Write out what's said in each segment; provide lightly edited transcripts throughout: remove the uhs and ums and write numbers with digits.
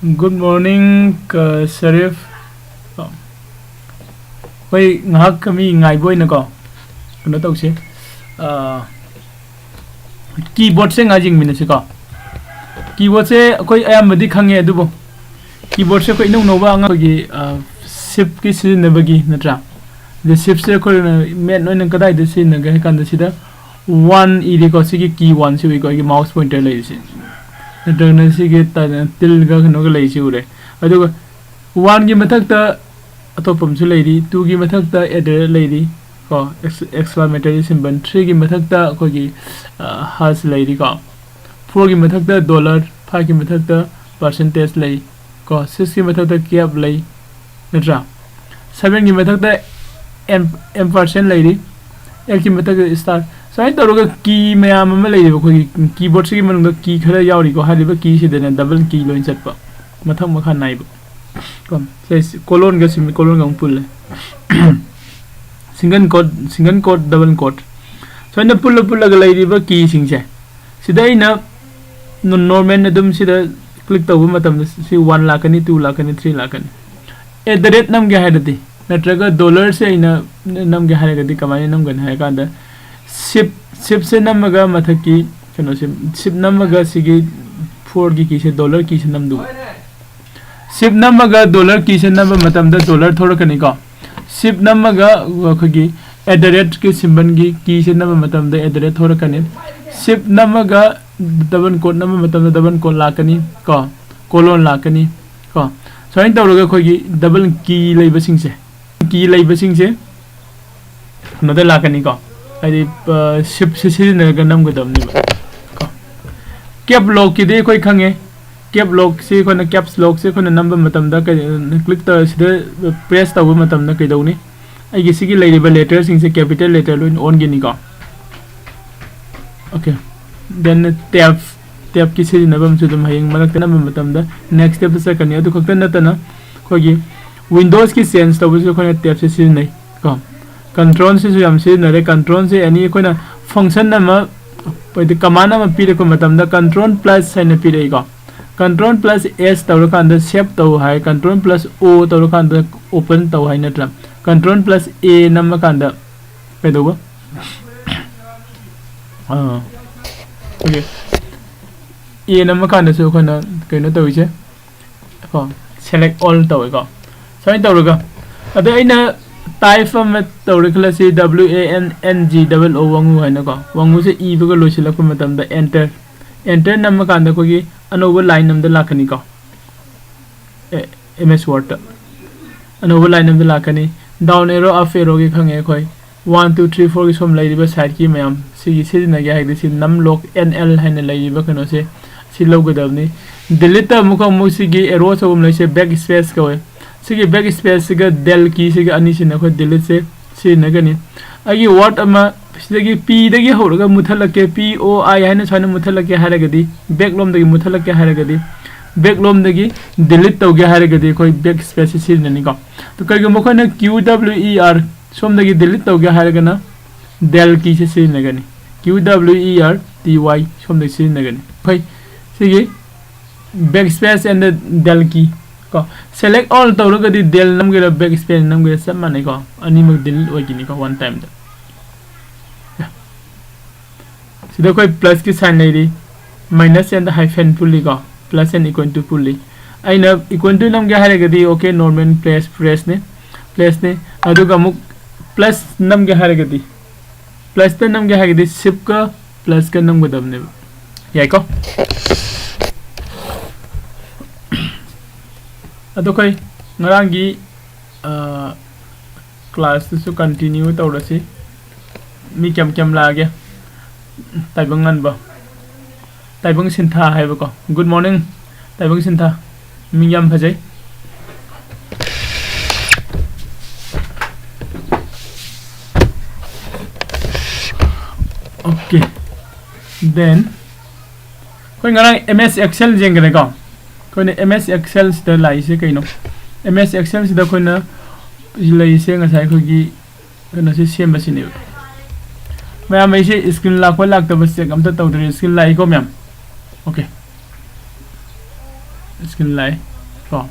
Good morning, Sharif. Wait, ngahak kami ngai boy na ko. Ano tawag siya? Keyboard se ngajing min se ko. Keyboard se koi ayam madi khange adubo. Keyboard se koi nong nova anga gi shift ki sin na bagi natra. The shift se ko met no nang kadai de sin na ga kan da sida 1 e ko sigi key 1 se ko gi mouse pointer lai se. Natra si ge ta til ga no ga lai se ure. Adugo 1 gi mathak ta atopam su lady 2 gi mathak ta address lady ko exclamatory symbol 3 gi mathak ta ko gi has lady ko 4 gi mathak ta dollar 5 gi mathak ta percentage lay ko 6 gi mathak ta cap lay natra 7 gi mathak ta ampersand lady 8 gi mathak ta star sai to ro key mayam ma lay ko gi keyboard si manung da key khara yauri ko hali ba key si de double key loin chat pa mathak makha nai ba kom say colon ga semicolon ga pull single quote double quote so na pull ga lai ri ba key sing che sida ina normal na dum sida click taw matam si 1 lakani 2 lakani 3 lakani at the rate nam ga hadati natraga dollar se ina nam ga hadati kamai nam ga ha ka da ship se nam ga mathaki kano se ship nam ga sigi 4 gi ki se dollar ki se nam du ship namaga dollar ki se nama matam da dollar thora kani ko ship namaga khagi at the rate ki symbol gi ki se nama matam da at the rate thora kani ship namaga double quote nama matam da double quote lakani ko colon lakani ko so in tawra khagi double key lay basing se no da lakani ko ai ship se na ga nam ga dam ni ba ko cap lock ki de koi khange cap lock se ko na caps lock se ko na number matam da ka click ta sida press ta matam na kai dau ni ai gi sigi lay ba letter sing se capital letter lo on gi ni ko okay then tab ki se na bam su dum hayeng malak na matam da next step se kan ya du khakta na ta na ko gi windows ki sense ta bu ko na tab se nai ko control se yam se na re control se ani ko na function na ma pa de command ma pi de ko matam da control plus sai na pi de ko control plus s tawra kan da save taw hai control plus o tawra kan da open taw hai natra control plus a nam kan da pe do ba okay a nam kan da so kan da kai no taw che ko select all taw ko sai tawra ga ada ina type from tawra class w a n g double o wangu hai na ko wangu se e ba lo sila ko matam da enter nam kan da ko gi another line nam da lakani ko ms word another line nam da lakani down arrow up arrow gi khange khoi 1 2 3 4 gi som lai riba side ki mayam sigi se na ga hagdi si nam lock nl haina lai riba kano se si logo dabni delete mu ko mu sigi arrow so lai se backspace ko sigi backspace ga del ki sigi ani si na ko delete se si na gani agi word ama sigi p dagi horaga muthalake p o i haina sana muthalake haragadi backlom dagi muthalake haragadi backlom dagi delete tawge haragadi koi backspace si nani ko to kai mo khana q w e r som dagi delete tawge haragana del ki se si nagani q w e r t y som dagi si nagani kai sigi backspace and the del ki ko select all tawragadi del nam ge backspace nam ge samane ko ani mag delete wagini ko one time da sida koi plus ki sign lai ri minus and hyphen pulli ko plus and equal to pulli aina equal to nam ge hare gadi okay normal press ne adu ga muk plus nam ge hare gadi plus te nam ge hare gadi shift ka plus ka nam godam ne yai ko adu koi ngarangi class su continue tawrasi mi kem la ge taibangan ba taibang sintha hai ba ko good morning taibang sintha miyam phajai okay then koi ngarang ms excel jeng gane ko koi ne ms excel sta lai se kai no ms excel sta koi na lai se nga sai ko gi kana se sem ba sini ma'am ऐसे screen lakh lakh तब से कम तो screen लाई को ma'am okay screen lie ko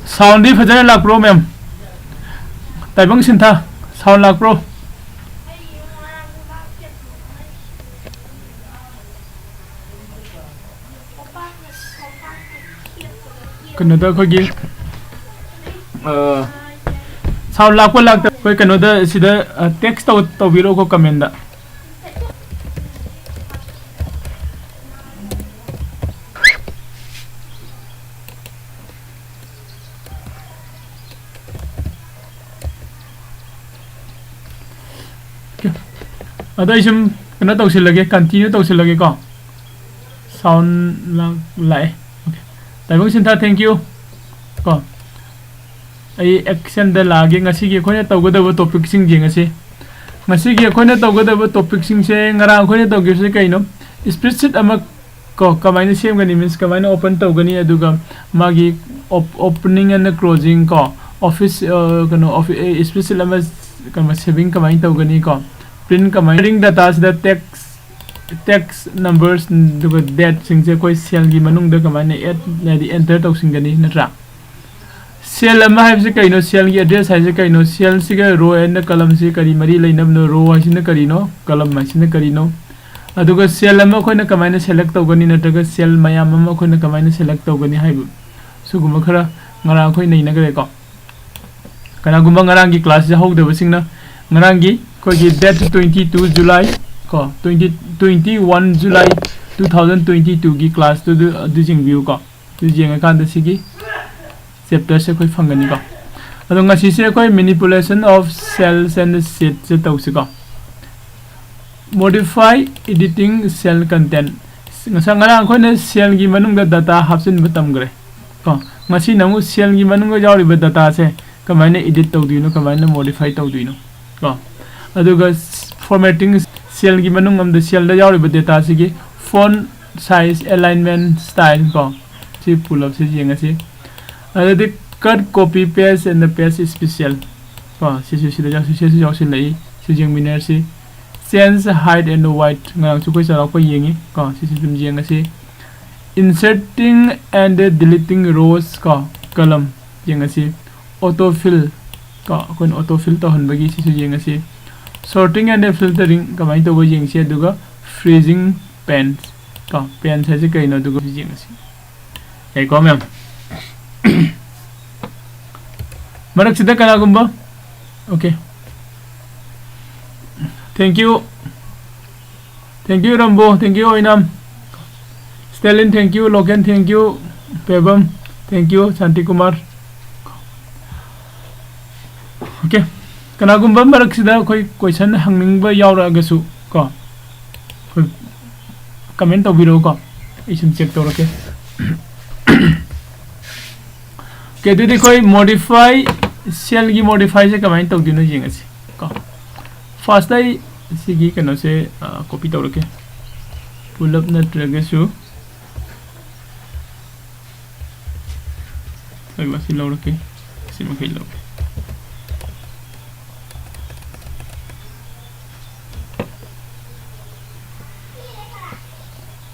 sound đi phải là pro mem tại băng xin tha sound là pro cần nó coi gì sound là quên là coi cần nó sẽ text tàu video có comment đã ở đây chúng nó tàu xin lagi continue tàu xin lagi có sound là lại tại bang xin tha thank you có ai action da lagi ngasi gi khone tàu gada topic sing ji ngasi gi khone tàu gada topic sing se ngara khone tàu gi se kai no spreadsheet ama ko kamai sem gani means kamai open tàu gani aduga magi opening and closing ko office kano office spreadsheet ama kama saving kamai tàu gani ko print commanding data the text numbers the date sing se koi cell gi manung da kamane add na di enter to sing gani natra cell ama have se kai no cell gi address hai se kai no cell siga row and column se kari mari lainam no row ha sin kari no column ma sin kari no aduga cell ama koi na kamane select to gani natra cell mayam ama koi na kamane select to gani hai suguma khara ngara koi nei na gare ko kana gumba ngarang gi class ja hok de sing na ngarang gi koi date 22 July ko 21 July 2022 gi class to du jing view ko du jing kan da sigi chapter se koi phangani ko adong ngasi se koi manipulation of cells and sheets se tau se ko modify editing cell content ngara koi ne cell gi manung da data hapsin batam gre ko ngasi namu cell gi manung ga jawri ba data se kamaine edit tau duino kamaine modify tau duino ko aduga formatting cell gi manung am the cell da yawri ba data sigi font size alignment style ko si pull up si jenga si adu cut copy paste and the paste special ko si da jaw si lai si jeng miner si change height and width ngang chu koi sa ko yengi ko si dum jenga si inserting and deleting rows ko column jenga si autofill ko kon autofill to han bagi si jenga si sorting and filtering kamai to bojing se duga freezing pens ka pen se se kai no duga jing si ai ko mem marak sida kana gumba okay thank you Rambo, thank you Oinam, Stalin, thank you Logan, thank you Pebam, thank you Santi Kumar. Okay, kana gumba marak sida koi question hangning ba yaura gasu ko comment to video ko isim check to rake ke didi koi modify cell gi modify se comment to dinu jing asi ko first dai sigi kano se copy to rake pull up na tragasu ai wasi lo rake sim kai lo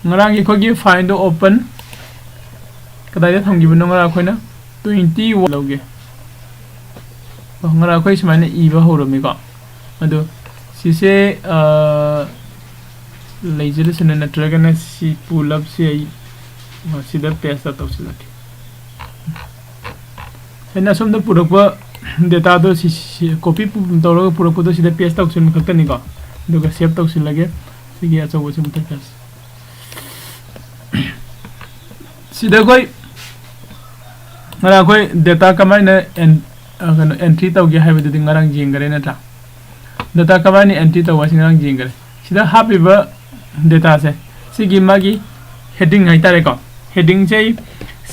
ngarang gi khogi find the open kadai da thonggi bu ngara khoina 21 loge ngara khoi smane I ba horomi ko adu si se laser sene na tragana si pull up si ai si da paste ta usilati ena som da purakwa data do si copy to ro purakwa do si da paste ta usil khakta ni ko duga save ta usil lage si gi acha wo se mutakas sida koi ngara koi data kamai na entry tau gi haibu di ngarang jing gare na ta data kamai ni entry tau wasi ngarang jing gare sida happy ba data se sigi magi heading hai tare ko heading chei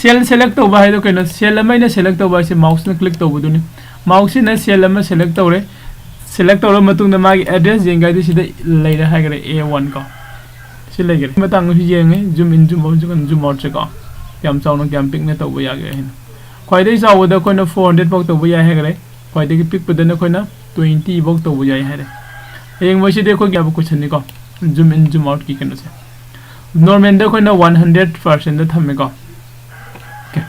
cell select to ba hai do kaino cell mai na select to ba se mouse na click to bu du ni mouse na cell ma select to re select to matung na magi address jing gai di sida lai ra hai gare A1 ko si lai gare matang hi jeng zoom in zoom out zoom out se ko yam chaw no yam pick na to bu ya ge hin khoi dei chaw da ko na 400 pok to bu ya he gare khoi dei pick pu da na ko na 20 बक तो बुझाई है रे हेंग वैसे देखो क्या वो question निको zoom in zoom out की करने से नॉर्मल देखो ना 100% थम्मे को ओके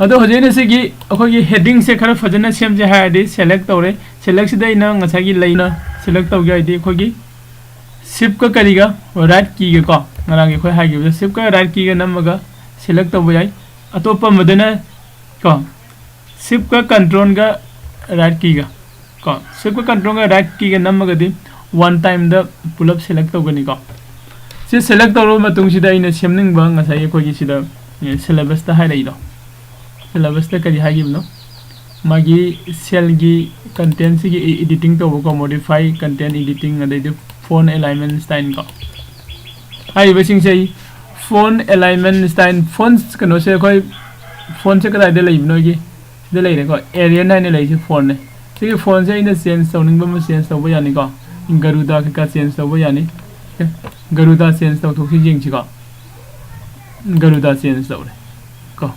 अदो हजेने से कि अखोगी हेडिंग से खरा फजना सेम जे हादि सेलेक्ट तौरे सेलेक्ट सिदा इना ngसागी लेना सेलेक्ट तौगे आइदि अखोगी शिफ्ट का करिगा राइट की गे को ngरांगे खोय हागी शिफ्ट का राइट की गे नमगा सेलेक्ट तौबो याई अतोपा मदना को शिफ्ट का कंट्रोल का राइट की गा को शिफ्ट का कंट्रोल का राइट की गे नमगा दि वन टाइम द पुल अप सेलेक्ट तौगनी को से सेलेक्ट तौरो मतुंग सिदा इना सेमनिंग बा ngसाई अखोगी सिदा सिलेबस ता हाय लइदो सिलेबस ता करी हागी बनो मागी सेल की कंटेंट से की एडिटिंग तो को मॉडिफाई कंटेंट एडिटिंग अदे फोन अलाइनमेंट स्टाइल को हाई बसिंग से फोन अलाइनमेंट स्टाइल फोन कनो से कोई फोन से कदा दे लेबनो की दे लेरे को एरिया नाइन ले से फोन ने से फोन से इन चेंज तौनिंग बम चेंज तौबो यानी को गरुदा का चेंज तौबो यानी गरुदा चेंज तौ थोसी जिंग छी को गरुदा चेंज तौरे को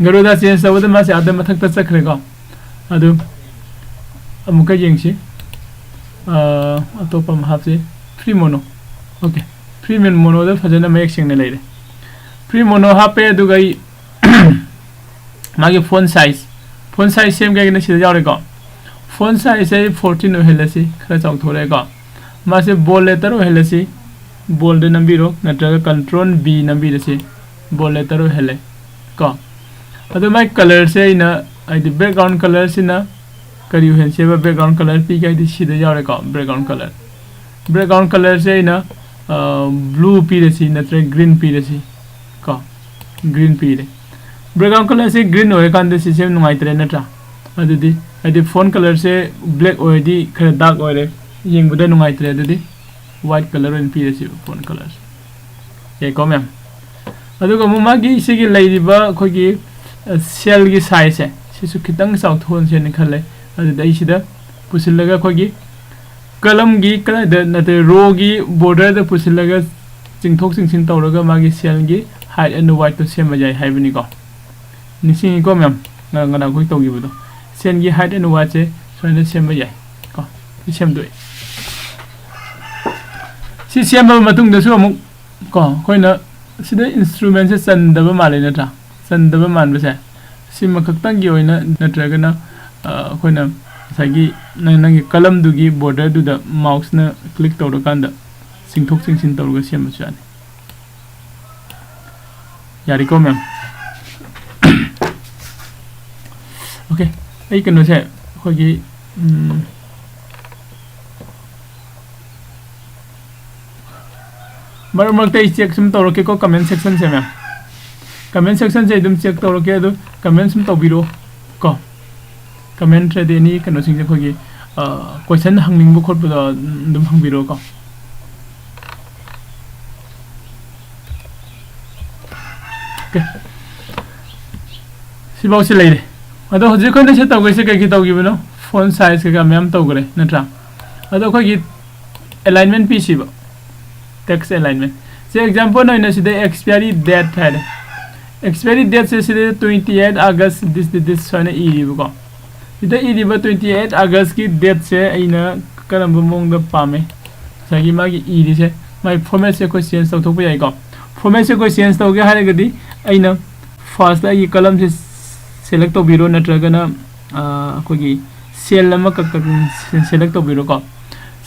गरुदा चेंज तब मासे आदम मथक चक्रे को अदु अमुका येंगसी अतोपा हापसे free mono okay free mono द फजना मयक सिंगने लेरे फ्री मोनो हापे अदुगई मागे फोन साइज सेम गाइने सिदा जावरे को फोन साइज है 14 ओहेलसी खरा चाउ थोरे को मासे बोल लेटर ओहेलसी बोल दे नंबीरो नत्रगा कंट्रोल बी नंबीरसी बोल लेटर ओहेले को अदो माय कलर से इना आइदि बैकग्राउंड कलर से ना करियो हेन से बैकग्राउंड कलर पी गाइदि सिदा जावरे को बैकग्राउंड कलर से इना ब्लू पी रेसी नत्र ग्रीन पी रेसी को ग्रीन पी रे बैकग्राउंड कलर से ग्रीन होय कांदे सिस्टम नुमाइत्रे नत्रा अदुदि आइदि फोन कलर से ब्लैक ओयदि खरा डार्क ओयरे येंगबुदा नुमाइत्रे अदुदि व्हाइट कलर ओन पी रेसी फोन कलर ये को मैम अदुगा मुमागी सिगी लेदिबा खोगी सेल की साइज है सिसु खितंग साउथोन से निखले अदुदा इसिदा पुसिलगा खोगी कलम की कला द नते रो की बॉर्डर द पुसिलगा चिंगथोक चिंगसिन तौरगा मागी सेल की हाइट एंड वाइट तो सेम जाय हाइबनी को निसिंग को मैम ngana khoi tawgibudo सेल की हाइट एंड वाइट से सोने सेम जाय को सेम दोय सि सेम मतुंग दसु अमुक को खोइना सिदा इंस्ट्रूमेंट से चंदब माले नत्रा चंदब मानबसे सिम खक्तंग की ओइना नत्रगना खोइना सागी नंगी कलम दुगी बॉर्डर दुदा माउस न क्लिक तौर कांदा सिंथोक सिंसिन तौरगा सेमसु यानी यारिको मैम ओके आई कनो से खोगी मर मरते चेक सम तौरके को कमेंट सेक्शन से मैम कमेंट सेक्शन से एकदम चेक तौरके अदु कमेंट सम तौबिरो को कमेंट रे देनी कनो सिंग खोगी क्वेश्चन हंगनिंग बु खोट दम हंगबिरो को ओके सिबाव से लेरे अदो हजे कोन से तौगे से कई तौगिबनो फोन साइज का मैम तौगरे नत्रा अदो खोगी अलाइनमेंट पीसीबो टेक्स्ट अलाइनमेंट से एग्जांपल नोइना सिदे एक्सपायरी डेट है एक्सपायरी डेट से सिदे 28 अगस्त दिस सोने इरिबो सिदे इरिबो 28 अगस्त की डेट से आइना करम मोंग द पामे सगी मागी इरि से माय फॉर्मेट से को चेंज तौथोक याई को फॉर्मेट से को चेंज तौगे हारेगदी आइना फर्स्ट आई कलम से सेलेक्ट तौबिरो नत्रगना कोगी सेल अमा कक सेलेक्ट तौबिरो को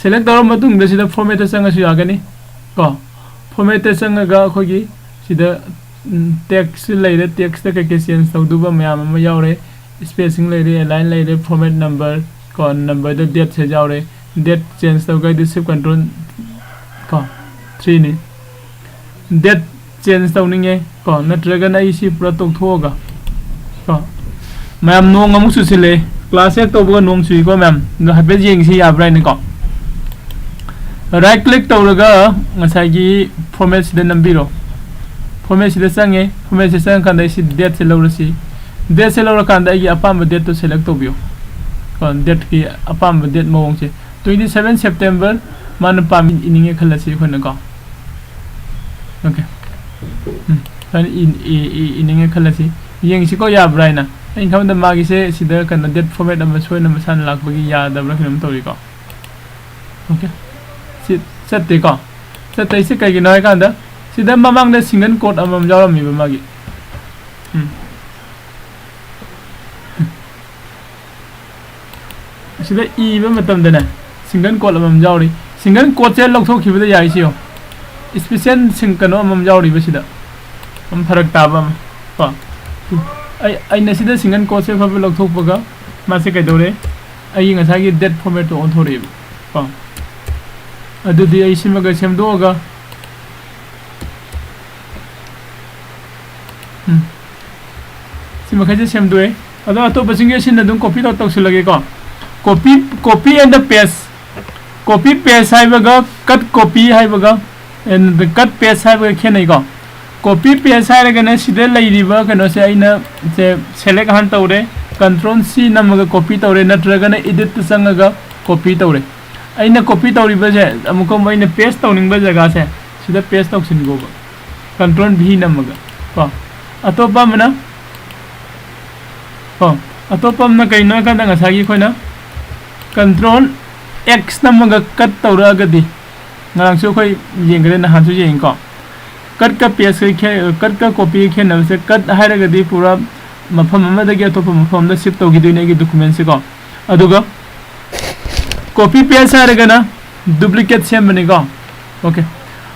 सेलेक्ट तौर मतुंग द सिदा फॉर्मेट संगसु यागनी को फॉर्मेट संगगा खोगी सिदा टेक्स्ट लेरे टेक्स्ट के चेंज तौदुबा मयाम अमा यावरे स्पेसिंग लेरे लाइन लेरे फॉर्मेट नंबर को नंबर द डेट से जावरे डेट चेंज तौगा दिस कंट्रोल को 3 नि डेट चेंज तौनिंगे को नत्रगना इसी पूरा तौथोगा को मैम नोंग अमु सुसिले क्लास एक तौबगा नोंग सुई को मैम हाबे जेंगसी याब्राय ने को राइट क्लिक तौरगा ngसागी फॉर्मेट से नंबीरो फॉर्मेट से संगे फॉर्मेट से संग कांदा इसी डेट से लौरसी डेट से लौर कांदा की अपाम डेट तो सेलेक्ट तौबियो कोन डेट की अपाम डेट मवंग से 27 सितंबर मान पाम इनिंगे खलसी खन को Okay. Kan in khalasi yeng si ko ya braina in kam da magi se sida kan det format am so na masan lak bagi ya da bra kinam tori ko. Okay. Set te ko. Set te se kai gi noi kan da sida mamang da single code amam jaw mi ba magi. Sida e ba matam da na single code amam jaw ri single code se lok thok ki ba ya isi yo. Special sing kano amam jaw ri ba sida. Am farak tabam pa ai na sida single code se fa lok thok baga ma se kai dore ai nga sa gi det format to on thori pa adu di ai simaga sem do ga sima khaje sem do e adu to basing sin na dum copy to silage ko copy and the paste copy paste hai baga cut copy hai baga and the cut paste hai baga khenai ko copy paste hai ga na sida lai riba kano se aina se select han tawre control c namaga copy tawre natraga na edit sangaga copy tawre aina copy tawri ba je amuko maina paste tawning ba jaga se sida paste tawsin go ba control v namaga pa atopa mana pa atopa na kaina ka nga sagi khoina control x namaga cut tawra ga di ngang so khoi yengre na han su yeng ko cut ka paste cut ka copy khe na se cut haira ga di pura mafam ama da ge to mafam da shift togi dine gi document se ko aduga copy paste haira ga na duplicate sem bani ko okay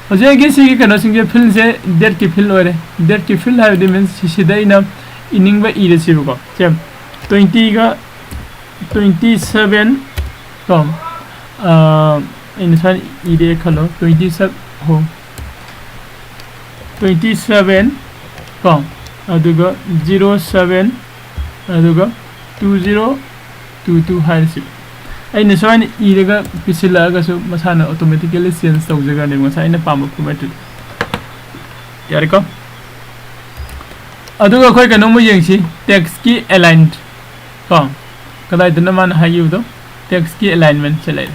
oje ge si gi kana singe fill se date ki fill ore date ki fill ha di means sidai na ining ba i re si ko sem 20 ga 27 from insan ide khalo 27 ho 27 from aduga 07 aduga 2022 hairsi ai ne so ani iraga pisila ga so masana automatically change tawjaga ne masa ina pam format yari ko aduga khoi kanu mu yengsi text ki aligned ko kadai dana man hayu do text ki alignment chalai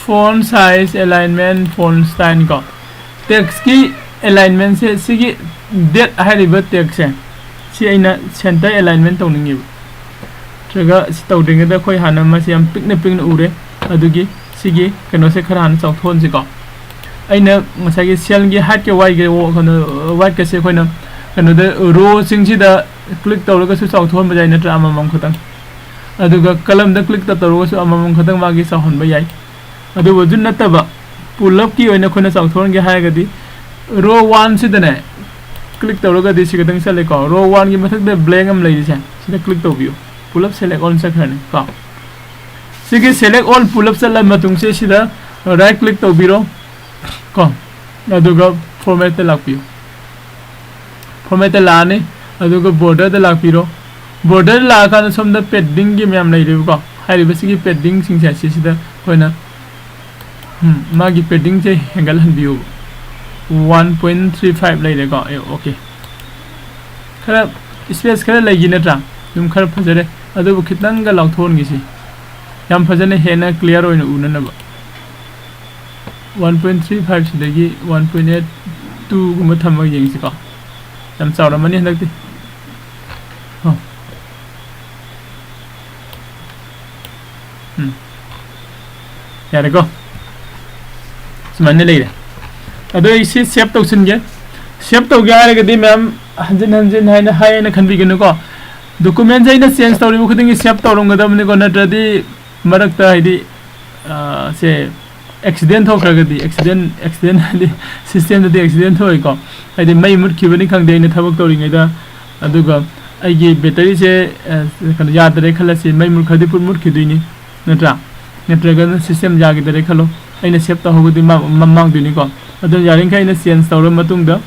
font size alignment font style ko text ki alignment se sigi date hariba text se si aina center alignment tawningi traga tawdinga da khoi hana ma siam pikna ure adugi sigi kano se khara han chawthon si ko aina masagi cell gi hat ke y ge wo kano y ke se khoina kano da row sing si da click tawraga su chawthon ba jai na tra amam khatang aduga column da click tawraga su amam khatang ma gi chawhon ba yai adu wajun nataba pull up ki oina khona chawthon ge ha ga di row 1 sidane click tawraga di sigadang select ko row 1 gi mathak de blank am lai se sida click tawbiyo pull up select all sakhane ko sigi select all pull up sala matung se sida right click tawbiro ko aduga format te lakpiyo format te lane aduga border te lakpiro border la kan somda padding gi myam lai ri ko hari basigi padding sing se sida hoina magi padding se angle han view 1.35 lai de ko okay khara space khara lai gi natra dum khara phajare adu khitang ga lawthon gi si yam phajane hena clear oina una na ba 1.35 sidagi 1.82 guma thamma yeng si ko yam chawra mani handakti yare ko sumanne lai de ado isi save tawsin ge save taw ga ga di ma'am hanjin haina haina khanbi genu ko document jaina change tawri bu khuding save tawrong ga damne ko natradi marakta haidi se accident ho khaga di accident di system di accident hoi ko haidi mai mut khibani khang de ne thabak tawri ngai da aduga aigi battery se kan yaad re khala se mai mut khadi pur mut khidini natraga system ja gi dare khalo aina save ta hogudi mamang dini ko adu yaring kai na change tawra matung da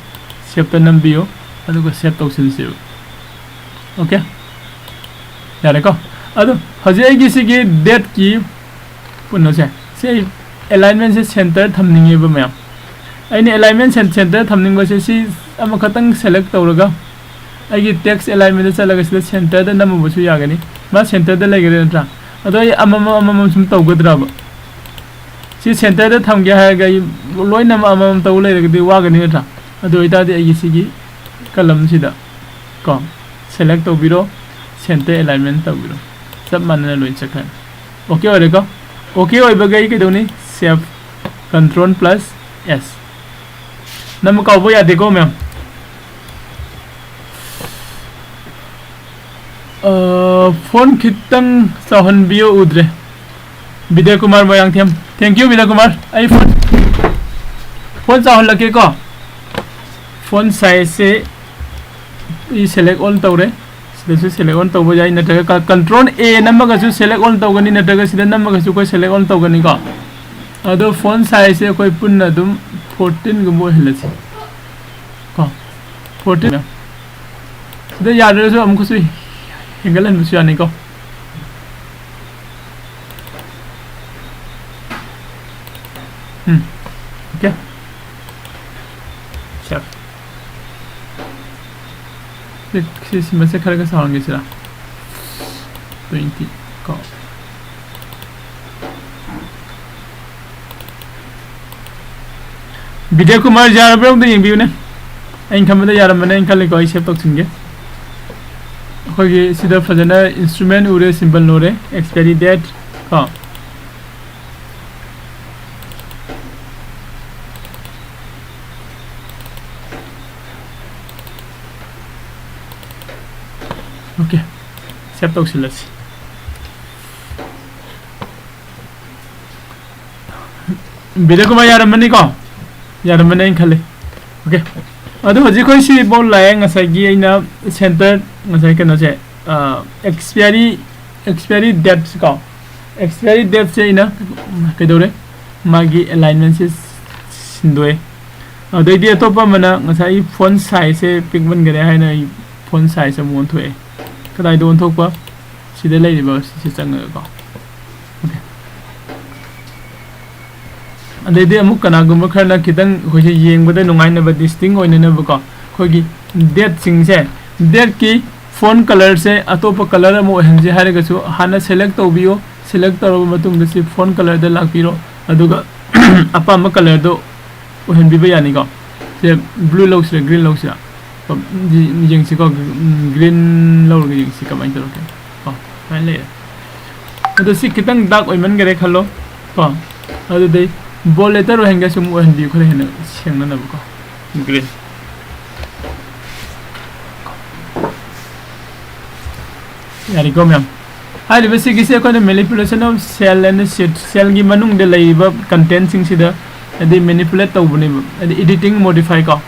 save ta nambiyo aduga save tawsin se okay yare ko adu haje gi sigi date ki punno se alignment se center thamningi ba mayam aini alignment center thamning ba se si ama khatang select tawraga aigi text alignment se laga se center da namu bu su yagani ma center da lagare ntra adu amam sum tawgadra ba सी centre दा थम गया है गई लोइना अमम तौ ले गदि वागनि नत्रा अदो इतादि आई सिगी column सिदा को सेलेक्ट तौबिरो सेंटर अलाइनमेंट तौबिरो सब मानना लोइन चखन ओके ओरेको ओके ओइबगै केदोनि सेव कंट्रोल प्लस एस नम काउबो यादेको मैम फोन खितंग सहन बियो उद्रे विजय कुमार मोयांग थेम थैंक यू विजय कुमार आई फोन सहन लगे को फोन साइज से ई सेलेक्ट ऑन तौरे सिदसु सेलेक्ट ऑन तौबो जाय नटगा कंट्रोल ए नमगसु सेलेक्ट ऑन तौगनी नटगा सिदा नमगसु कोई सेलेक्ट ऑन तौगनी को अदो फोन साइज से कोई पुन्ना दुम 14 गुमो हेलछि को 14 सिदा यादरसु हमकुसु हिंगलन मुसु यानी को ओके चल किसी में से खरगा साउंड सिरा 20 को विजय कुमार यारब्रो द यंग बिउने अइन खमदा यारमने इन खले को सेव तोक्सिंगे खोगी सिदा फजना इंस्ट्रूमेंट उरे सिंबल नोरे एक्सपायरी डेट को ओके सेव तोक्सिलस विजय कुमार यारमने को यारमने इन खले ओके अदो हजी कोई सी बोल लाए ngसागी आइना सेंटर ngसाई कनो से एक्सपायरी डेट को एक्सपायरी डेट से इना केदोरे मागी अलाइनमेंट से सिंदोए अदो इदि अतोपा मना ngसाई फॉन्ट साइज से पिगमेंट गरे है ना फॉन्ट साइज से मोन थोए कदाई दोन थोपा सिदे लेरिबा से चंग को ओके अदे अमुक कनागुम खरना खितंग खोजे येंगबदे नुंगाइनबा डिस्टिंग ओइननबको खोगी डेट सिंगसे डेट की फोन कलर से अतोप कलर अमो हंजे हारेगसु हाना सेलेक्ट तौबियो सेलेक्ट तौरब मतुंग दसी फोन कलर द लापिरो अदुगा अपाम कलर दो ओहन बिबा यानिको से ब्लू लौसरे ग्रीन लौसरा जिंगसी को ग्रीन लौरगे जिंगसी कमाइन तरोके को फाइन ले अदसी खितंग डार्क ओइमन गरे खलो को अदुदे बॉल लेटर हेंगा सुम ओहन बि खरे हेन सेंगना नबको ग्रीन यारी को मैम हाई रिबसी किसे को manipulation of cell and sheet cell की मनुंग दे लेबा कंटेंट सिंग सिदा अदि मैनिपुलेट तौबने अदि एडिटिंग मॉडिफाई को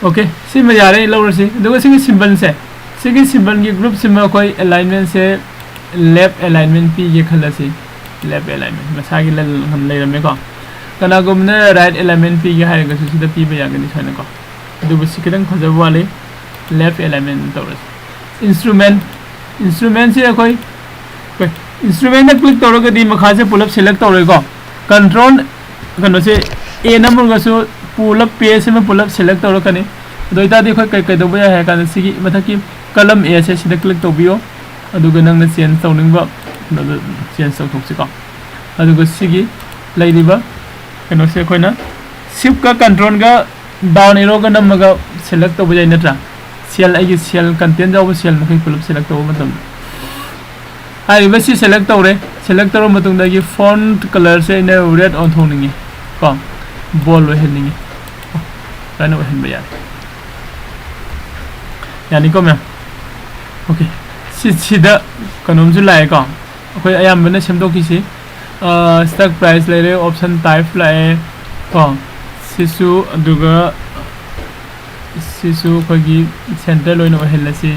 ओके सी में यारे लौरसी दुगो सिंग सिंबल से सिंग सिंबल की ग्रुप सिंबल कोई अलाइनमेंट से लेफ्ट अलाइनमेंट पी ये खलसी लेफ्ट अलाइनमेंट मसागी हम ले रमे को कनागुमने राइट अलाइनमेंट पी ये हारेगा सुसिदा पी बे यागनि छने को दुगो सिकदं खजब वाले लेफ्ट अलाइनमेंट तौरस इंस्ट्रूमेंट से कोई इंस्ट्रूमेंट ने क्लिक तौरगा दी मखा से पुल अप सिलेक्ट तौरेको कंट्रोल कनो से ए नंबर गसो पुल अप पेज में पुल अप सिलेक्ट तौरकनी दोइता देखो कई कई दोबया है कान सिगी मथकी कलम ए से सिदा क्लिक तौबियो अदुगा नंगना चेंज तौनिंगबा चेंज तौथोक्सिको अदुगा सिगी लैदिबा कनो से कोइना शिफ्ट का कंट्रोल का डाउन एरो का नमगा सिलेक्ट तौबा जाय नत्रा सेल आई सेल कंटेंट जाव सेल मखै पुल अप सिलेक्ट तौबा मतम हाई बसी सिलेक्ट तौरे सिलेक्ट तौर मतुंदा की फॉन्ट कलर से ने रेड ऑन थोनिंगी को बॉल वे हेनिंगी रानो हेन बया यानी को मैं ओके सिदा कनोम जु लाए को अखोय आयाम बने सेमदो किसी स्टॉक प्राइस ले रे ऑप्शन टाइप लाए को सिसु दुगा सिसु खगी सेंटर लोइन हेलसी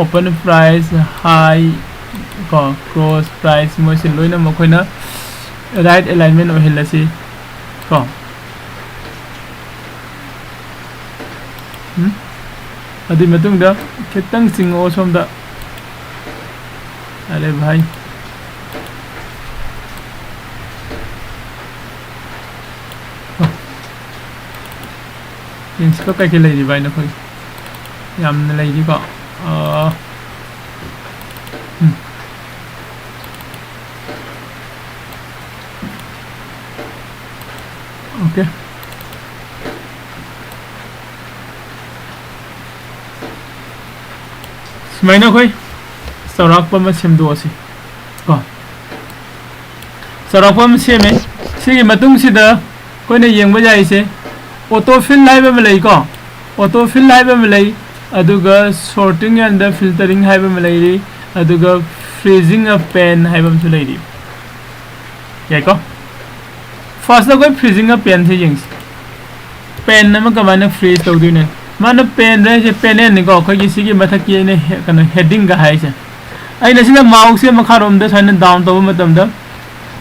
ओपन प्राइस हाई को क्रॉस प्राइस मोसे लोइन मखोइना राइट अलाइनमेंट हेलसी को अदि मतुंगदा खितंग सिंगो सोमदा अरे भाई इसको कई ले भाई ना कोई याम ले को Okay. Smaina koi sarak pa ma semdo asi. Ko. Sarak pa ma seme. Sige matung sida koi na yeng ba jai se autofill haiba ma lei ko. Autofill haiba ma lei aduga sorting and the filtering haiba ma lei aduga freezing a pen haiba ma lei ri. Yai ko. First na koi freezing a pen se yeng. Pen na ma kamana freeze tau du ne. Mana pen re je pen ne ko khoi gi sigi mathak ki ne kana heading ga hai se ai na sina mouse se makharom da sain down to matam da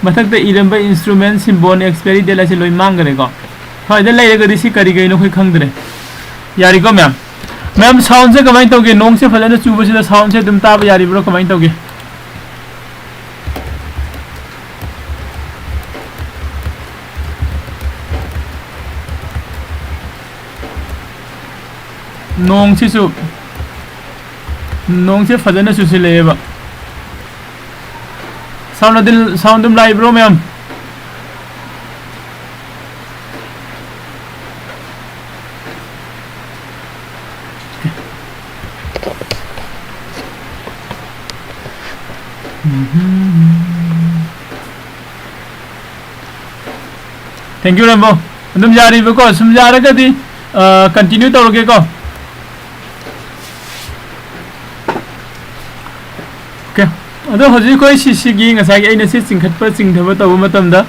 mathak da iram ba instrument symbol expiry de la se loi mang gare ko khoi da lai ga si kari gai no khoi khang dre yari ko ma'am sound se kamai to ge nong se phala na chu ba se sound se dum ta ba yari bro kamai to ge nong se fajana su se leba sound dum live bro ma'am thank you Rambo dum jari ko sum jara ka di continue to roke ko ado hoji koi CCC gi ngasai gi aina se singkhat pa singthaba taw matam da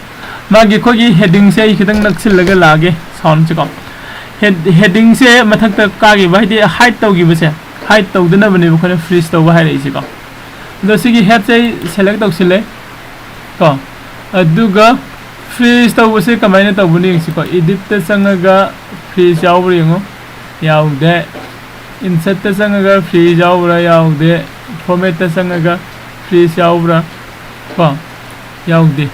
magi kho gi heading se khitang naksil laga lage sound che ko heading se mathak ta ka gi bai de height taw gi base height taw dana bane ko freeze taw hai rei se ko do si gi head se select taw sile ko aduga freeze taw se kamaina taw buni se ko edit ta sangaga freeze yaw bri ngo yaw de insert ta sangaga freeze yaw bra yaw de format ta sangaga freeze yaubra ko yaudi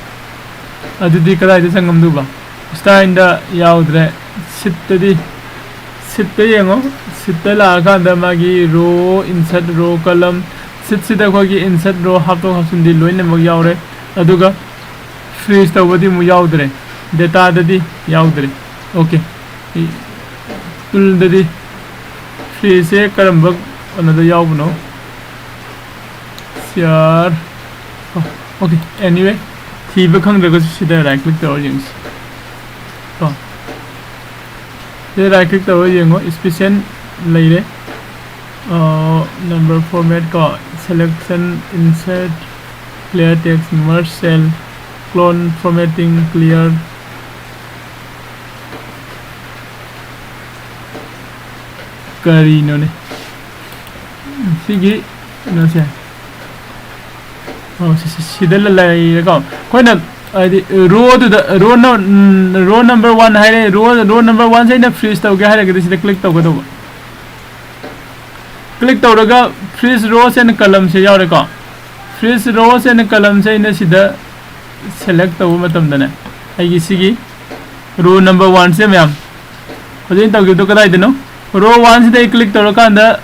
adudi kada ide sangam duba stand yaudre sittadi sitte yengo sittala ka da magi row insert row column sitsida ko gi insert row hapto hapsundi loine mo yaure aduga freeze tawadi mo yaudre data dadi yaudre okay tool dadi freeze karamba another yaubno Sure. Oh, okay. Anyway, he become the right click the audience. Oh, the right click the audience. Special layer. Number format ko selection insert clear text merge cell clone formatting clear. Kari no ne. Sige no se. Oh, sidal lai ko koi na row to the row number 1 hai row number 1 sai na freeze tau ga hai ga sida click tau ga do click tau ga freeze rows and column se yaw re ko freeze rows and column sai na sida select tau matam da na ai gi sigi row number 1 se ma'am hojin tau gi do ka dai de no row 1 se click tau ka da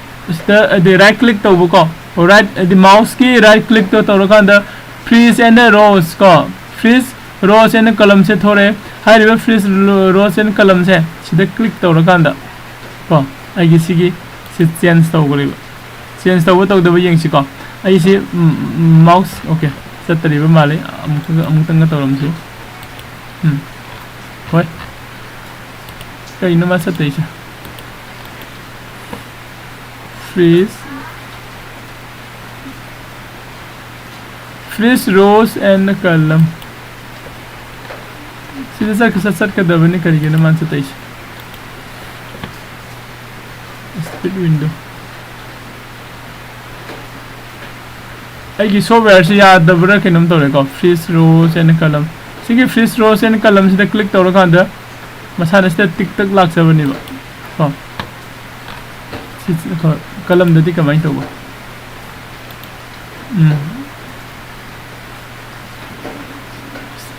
the right click tau ko right the mouse key right click to the freeze and rows ko freeze rows and column se thore high level freeze rows and column se sida click to the ko ai gi sigi se change to gori change to the yeng si ko ai si mouse okay satri ba male amutang to ram si hoi kai no ma satai cha freeze rows and column सीधा सा सट का दबने करेंगे ना मान सकते हैं स्पीड विंडो आई सॉफ्टवेयर से याद दबरा के नम तो रेको फ्रीज रोज एंड कलम सिगे फ्रीज रोज एंड कलम से क्लिक तो रखा अंदर मसाला से टिक टक लाग सब नहीं बा कलम दती कमाई तो बा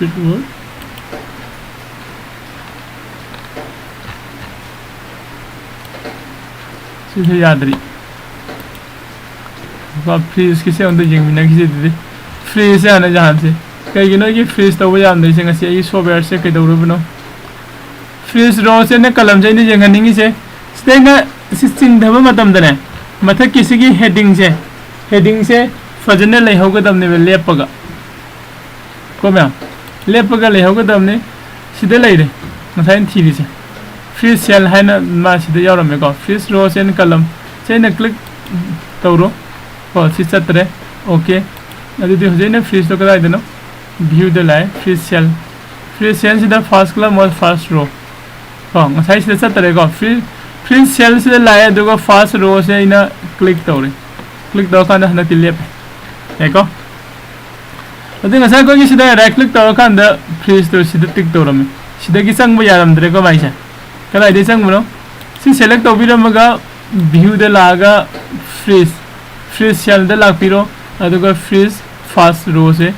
स्पीड वर्ड सीधे याद रही फ्रीज किसे अंदर जिंगमिना किसे दे फ्रीज से आने जहाँ से कहीं कि फ्रीज तो वो याद नहीं से सॉफ्टवेयर से कई दौड़ बनो freeze row se na column se ni jenghaningi se sidena sisting dhaba matam dane mathak kisigi heading se fajane lei hogadamne be lepaga ko mya lepaga lei hogadamne sida leire ngasai thiri se freeze cell haina ma sida yaram ko freeze row se na column se na click tawro ko si chatre okay adu de hojena freeze to kada ideno view the line freeze cell sida first column or first row ko ngasai sida chatre ko freeze cell sida lai adu ko first row se ina click tawre click do kana na tilep ko adu ngasai ko gi sida right click tawra kanda freeze to sida tick tawrame sida gi sang ba yaram dre ko maisa kada ide sang bro si select tawbiramaga view the laga freeze cell da lakpiro aduga freeze first row se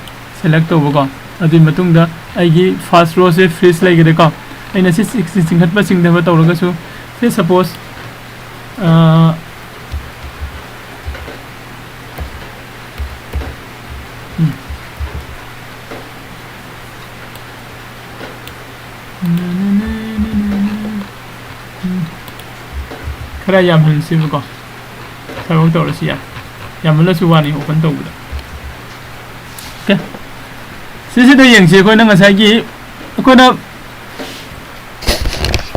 select tawba adu matungda aigi first row se freeze laigire ko aina si singhat pa singdaba tawraga su se suppose khara yam han sim ko sabang tawra si ya yam la su wani open tawda okay sisi da yang se ko na ngasai gi ko na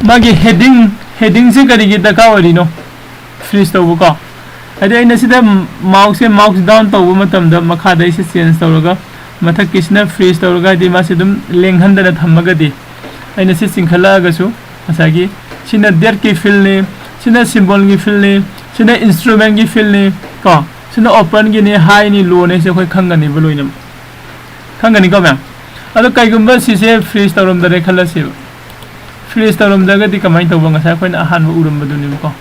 magi heading se kari gi taka wari no freeze tawbu ko ade ina sida mouse down tawbu matam da makha dai se change tawraga mathak kisna freeze tawraga di ma se dum lenghan da thamaga di aina se singkhala ga su asagi sina der ki fill ne sina symbol gi fill ne sina instrument gi fill ne ko sina open gi ne high ni low ne se khoi khangani boloina khangani ko ma'am ado kai gumba si se freeze tawram da re khala se freeze tawram da ga di kamai tawba ngasa khoi na han urum badu ni ko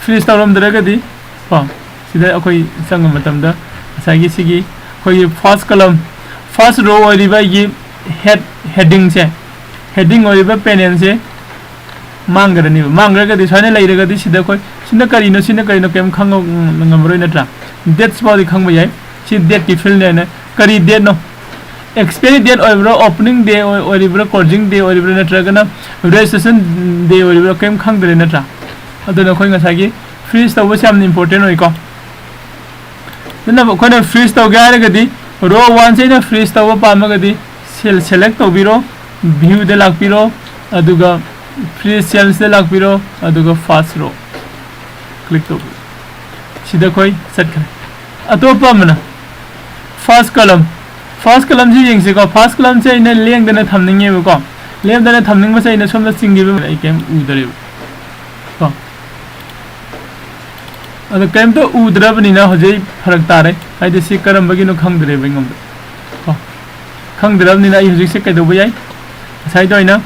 freeze tawram da ga di ko sida khoi sang matam da asagi sigi khoi first column first row ori ba gi heading ori ba panel se mangrani mangra di sane lai ga di sida khoi sina karino kem khang ngamroi na tra dates ba di khang ba yai si date ki fill ne kari date no expiry date or opening day or closing day or na tra gana registration day or kem khang dre na tra adu na khoi nga sagi freeze taw sam important oi ko na ba khoi na freeze taw ga ga di row 1 se na freeze taw pa ma ga di select taw biro view de lak biro aduga freeze cells de lak biro aduga first row click taw sida khoi set kare atopa mana first column ji yeng se ko first column se ina leng dana thamning ye ko lem dana thamning ma se ina somna singi be ai kem udare ko adu kem to udra bani na hojei pharak tare ai de si karam bagi no khang dare bengam ko khang dara ni na ai hojei se kai do bai sai do ina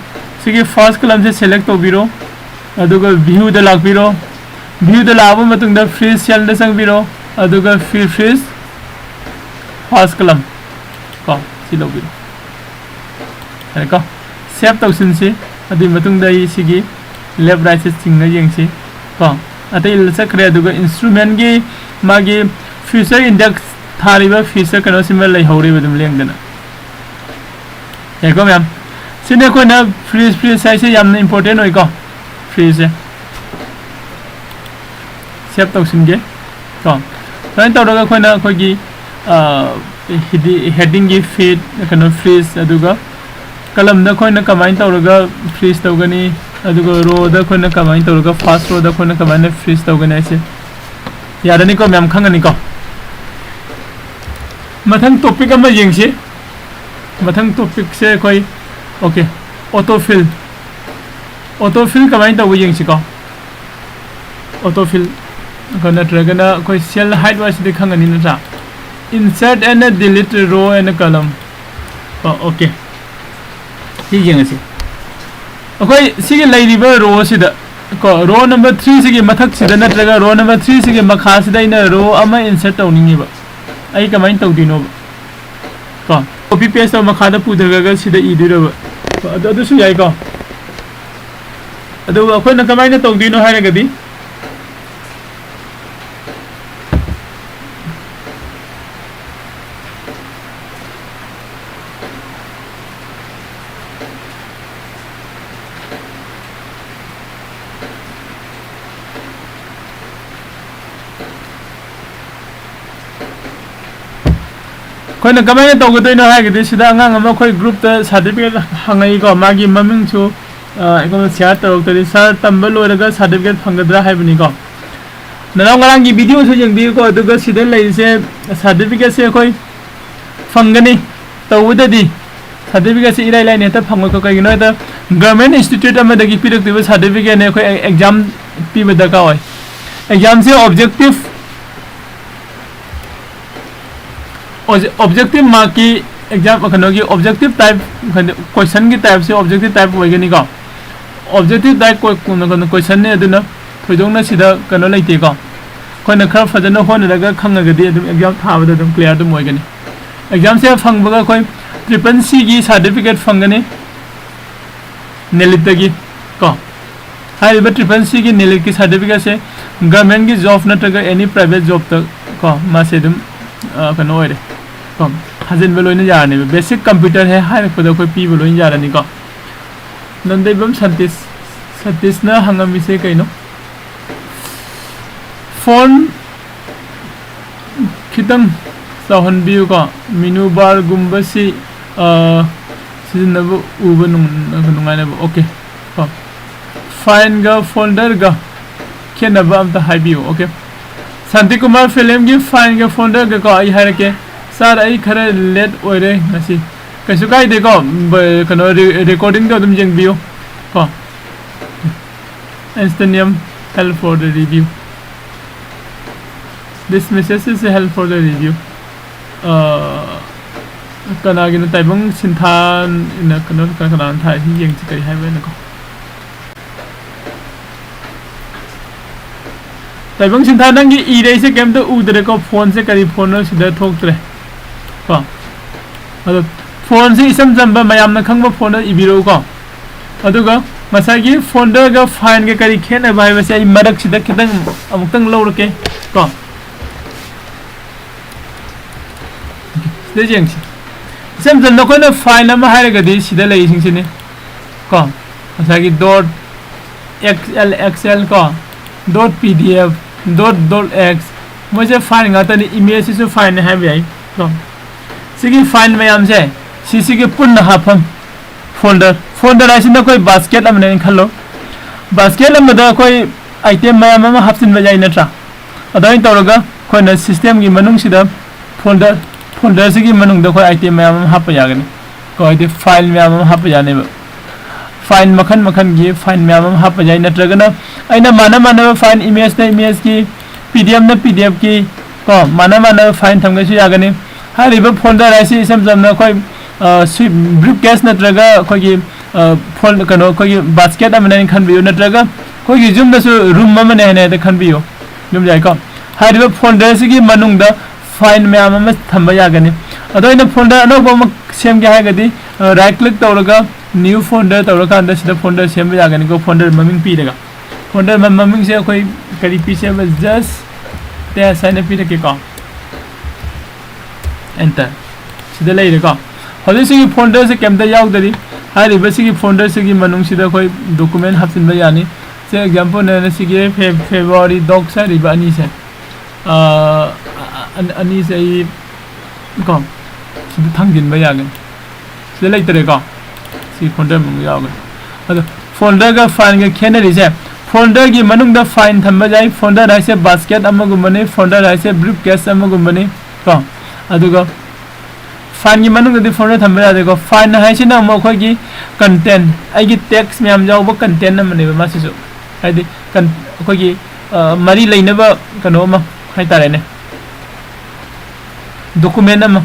sigi first column se select to biro aduga view de lak biro view de laba matung da freeze cell da sang biro aduga freeze first column ko si lo biro hai ko save to sin si adi matung da sigi left right se sing na yeng si ko atai sa kre aduga instrument gi magi future index thariba future kano simal lai hore bedum leng dana hai ko ma'am sine ko na freeze sai se yam important oi ko freeze save to sin ge ko ran to daga ko na ko gi heading gi feed kano freeze aduga column da ko na kamai to daga freeze to gani aduga row da ko na kamai to daga first row da ko na kamai na freeze to gani se yarani ko ma'am khangani ko mathang topic ama yengsi mathang topic se koi okay autofill kamai to yengsi ko autofill kana dragana koi cell height was de khangani na sa insert and delete row and column okay hi yengsi okay sigi lairiba row sida ko row number 3 sigi mathak sida na draga row number 3 sigi makha sida ina row ama insert tawningi ba ai kamai tawdino ko copy paste to makha da pudaga sida idiro ba adu su yai ko adu akhoi na kamai na tawdino haira gadi ꯑꯩꯈꯣꯏꯅ ꯀꯃꯥꯏꯅ ꯇꯧꯒꯗꯣꯏꯅꯣ ꯍꯥꯏꯔꯒꯗꯤ ꯁꯤꯗ ꯑꯉꯥꯡ ꯑꯃ ꯑꯩꯈꯣꯏ ꯒ꯭ꯔꯨꯞꯇ certificate ꯍꯪꯉꯛꯏꯀꯣ ꯃꯥꯒꯤ ꯃꯃꯤꯡꯁꯨ ꯑꯩꯉꯣꯟꯗ ꯁꯤꯌꯥꯔ ꯇꯧꯔꯛꯇ꯭ꯔꯗꯤ ꯁꯥꯔ ꯇꯝꯕ ꯂꯣꯏꯔꯒ ꯁꯥꯔꯇꯤꯐꯤꯀꯦꯠ ꯐꯪꯒꯗ꯭ꯔꯥ ꯍꯥꯏꯕꯅꯤꯀꯣ ꯅꯅꯥꯎ ꯉꯔꯥꯡꯒꯤ ꯚꯤꯗꯤꯑꯣꯁꯨ ꯌꯦꯡꯕꯤꯌꯨꯀꯣ ꯑꯗꯨꯒ ꯁꯤꯗ ꯂꯩꯔꯤꯁꯦ ꯁꯥꯔꯇꯤꯐꯤꯀꯦꯠꯁꯦ ꯑꯩꯈꯣꯏ ꯐꯪꯒꯅꯤ ꯇꯧꯕꯗꯗꯤ ꯁꯥꯔꯇꯤꯐꯤꯀꯦꯠꯁꯦ ꯏꯔꯥꯏ ꯂꯥꯏꯅ ꯍꯦꯛꯇ ꯐꯪꯉꯣꯏꯀꯣ ꯀꯩꯒꯤꯅꯣ ꯍꯥꯏꯕꯗ ꯒꯚꯔꯟꯃꯦꯟꯠ ꯏꯟꯁꯇꯤꯇ꯭ꯌꯨꯠ ꯑꯃꯗꯒꯤ ꯄꯤꯔꯛꯇꯣꯏꯕ ꯁꯥꯔꯇꯤꯐꯤꯀꯦꯠꯅꯦ ꯑꯩꯈꯣꯏ ꯑꯦꯛꯖꯥꯝ ꯄꯤꯕ ꯗꯔꯀꯥꯔ ꯑꯣꯏ एग्जाम से ऑब्जेक्टिव मार्क की एग्जाम कनो की ऑब्जेक्टिव टाइप क्वेश्चन की टाइप से ऑब्जेक्टिव टाइप होएगनी को ऑब्जेक्टिव टाइप क्वेश्चन ने अदुना थोइदोंना सिदा कनो लेते को कोइना खर फजनो होनरगा खंगगदी अदुम एग्जाम थाबदा अदुम क्लियर अदुम होएगनी एग्जाम से फंगबगा कोइ ट्रिपल सी की सर्टिफिकेट फंगने नेलित की को हाइबा ट्रिपल सी की नेलित की सर्टिफिकेट से गवर्नमेंट की जॉब नत्रगा एनी प्राइवेट जॉब तक को मासे अदुम कनो होरे को हजन बेलोइन यारने बेसिक कंप्यूटर है हाइ पद कोइ पी बेलोइन यारनी को नंदेबम सतीश ना हंगमिसे कइनो फोन खितंग साहनबियु को मेनू बार गुम्बसी सिजनब उब नुंगाइनब ओके को फाइन गा फोल्डर गा खेनब अमता हाइबियु ओके शांति कुमार फिल्म की फाइन गा फोल्डर गा को आई हारके सर आई खरे लेट ओइरे ngasi कैसु काइदे को कनो रिकॉर्डिंग का तुम जेंगबियो को इंस्टेंटियम help for the review this message is help for the review kanagi na taibang sinthan ina kano kanan thai hi yeng chi kai haiba na ko taibang sinthan nang gi i dei se kem to u dre ko phone se kari phone no sida thok tre ko ado phone se isam jamba mayam na khangba phone ibiro ko aduga masai gi folder ga file ga kari khena bai ba se marak sida khitang amuktang lo rake ko same जन नखोन file अमा हाइरगदि सिदा लई सिंसिने को असागी .xl को .pdf .x मोजे file गातनि image सु file है भाई को सिगी फाइल मयाम से सीसी के पुन हाफम फोल्डर आइसिन कोई बास्केट अमने खलो बास्केट अमदा कोई आइटम मयाम अमा हाफसिन बजाई नत्रा अदाइन तौरगा कोइना सिस्टम की मनुंग सिदा फोल्डर से की मनुंग द कोई आइटम मैम हाप यागनी कोई दे फाइल मैम हाप याने फाइल मखन मखन की फाइल मैम हाप जाय नत्रगना आइना माना फाइल इमेज की पीडीएफ की को माना फाइल थमगसु यागनी हारिबा फोल्डर आइसि सम जमना कोई स्विप ब्रिफ केस नत्रगा कोई की फोल्ड कनो कोई बास्केट अमने खनबियो नत्रगा कोई की जुम दसु रूम मने ने द खनबियो जुम जाय को हारिबा फोल्डर से की मनुंग द फाइल मैम में थंबा यागनी अदो इन फोल्डर अनोबम सेम के हागदी राइट क्लिक तौरगा न्यू फोल्डर तौरका अंदर सिदा फोल्डर सेम यागनी को फोल्डर ममिंग पीरेगा फोल्डर ममिंग से कोई करी पीछे बस जस्ट ते साइन पी रखे को एंटर सिदा लेरेगा हदि सिगी फोल्डर से केमदा यावदरी हारि बसिगी फोल्डर सिगी मनुंग सिदा कोई डॉक्यूमेंट हफसिन बयानी से एग्जांपल ने सिगी फेब्रुअरी डॉक से रिबानी से अनि से को सिदा थांगिन बयागन सिदा लेतरे को सी फोल्डर मंग यागन अदो फोल्डर का फाइल के खेनरी से फोल्डर की मनुंग द फाइल थंबा जाय फोल्डर आइसे बास्केट अमगुमने फोल्डर आइसे ब्रीफ केस अमगुमने को अदुगा फाइल की मनुंग द फोल्डर थंबा जाय को फाइल हाइसिना मखो की कंटेंट आइगी टेक्स्ट मैम जावबो कंटेंट अमने मासिसु हाइदि को की मरी लेनबा कनो म हाइतारेने डॉक्यूमेंट अम